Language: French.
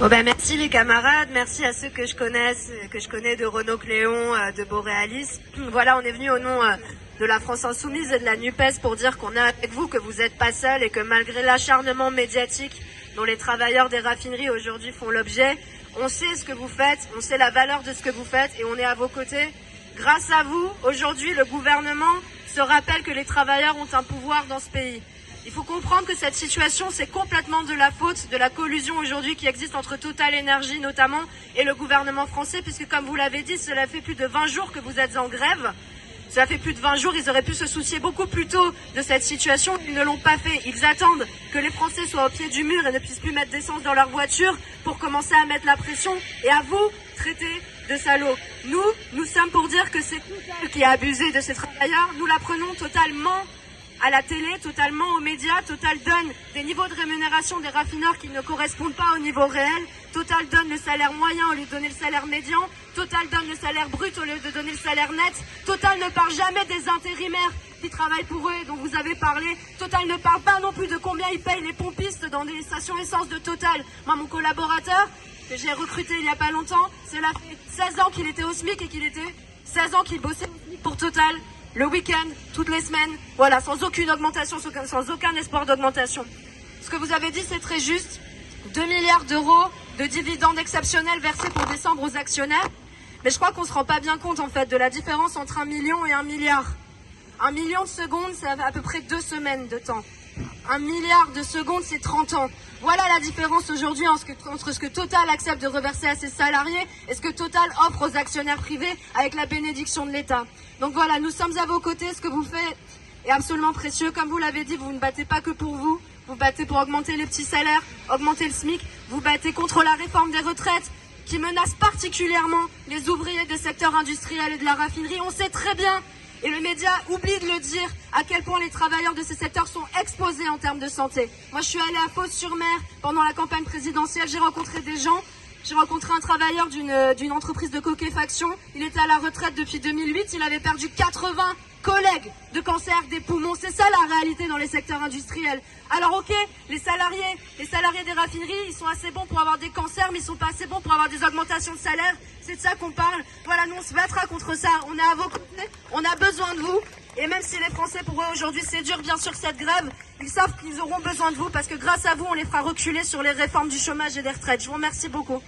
Oh ben merci les camarades, merci à ceux que je connais de Renaud Cléon, de Boréalis. Voilà, on est venu au nom de la France Insoumise et de la NUPES pour dire qu'on est avec vous, que vous n'êtes pas seuls et que malgré l'acharnement médiatique dont les travailleurs des raffineries aujourd'hui font l'objet, on sait ce que vous faites, on sait la valeur de ce que vous faites et on est à vos côtés. Grâce à vous, aujourd'hui, le gouvernement se rappelle que les travailleurs ont un pouvoir dans ce pays. Il faut comprendre que cette situation, c'est complètement de la faute de la collusion aujourd'hui qui existe entre Total Énergie notamment et le gouvernement français, puisque comme vous l'avez dit, cela fait plus de 20 jours que vous êtes en grève. Cela fait plus de 20 jours, ils auraient pu se soucier beaucoup plus tôt de cette situation. Ils ne l'ont pas fait. Ils attendent que les Français soient au pied du mur et ne puissent plus mettre d'essence dans leur voiture pour commencer à mettre la pression. Et à vous, traiter de salauds. Nous sommes pour dire que c'est Total qui a abusé de ces travailleurs. Nous l'apprenons totalement à la télé, totalement aux médias. Total donne des niveaux de rémunération des raffineurs qui ne correspondent pas au niveau réel. Total donne le salaire moyen au lieu de donner le salaire médian. Total donne le salaire brut au lieu de donner le salaire net. Total ne parle jamais des intérimaires qui travaillent pour eux et dont vous avez parlé. Total ne parle pas non plus de combien ils payent les pompistes dans des stations essence de Total. Moi, mon collaborateur, que j'ai recruté il n'y a pas longtemps, cela fait 16 ans qu'il était au SMIC et 16 ans qu'il bossait pour Total. Le week-end, toutes les semaines, voilà, sans aucune augmentation, sans aucun espoir d'augmentation. Ce que vous avez dit, c'est très juste. 2 milliards d'euros de dividendes exceptionnels versés pour décembre aux actionnaires. Mais je crois qu'on se rend pas bien compte, en fait, de la différence entre 1 million et 1 milliard. 1 million de secondes, c'est à peu près 2 semaines de temps. 1 milliard de secondes, c'est 30 ans. Voilà la différence aujourd'hui entre ce que Total accepte de reverser à ses salariés et ce que Total offre aux actionnaires privés avec la bénédiction de l'État. Donc voilà, nous sommes à vos côtés. Ce que vous faites est absolument précieux. Comme vous l'avez dit, vous ne battez pas que pour vous. Vous battez pour augmenter les petits salaires, augmenter le SMIC. Vous battez contre la réforme des retraites qui menace particulièrement les ouvriers des secteurs industriels et de la raffinerie. On sait très bien, et le média oublie de le dire, à quel point les travailleurs de ces secteurs sont exposés en termes de santé. Moi, je suis allée à Fos-sur-Mer pendant la campagne présidentielle. J'ai rencontré des gens. J'ai rencontré un travailleur d'une entreprise de cokéfaction. Il était à la retraite depuis 2008. Il avait perdu 80 collègues de cancer des poumons. C'est ça la réalité dans les secteurs industriels. Alors ok, les salariés des raffineries, ils sont assez bons pour avoir des cancers, mais ils sont pas assez bons pour avoir des augmentations de salaire. C'est de ça qu'on parle. Voilà, nous on se battra contre ça. On est à vos côtés. On a besoin de vous. Et même si les Français, pour eux aujourd'hui, c'est dur, bien sûr, cette grève, ils savent qu'ils auront besoin de vous parce que grâce à vous, on les fera reculer sur les réformes du chômage et des retraites. Je vous remercie beaucoup.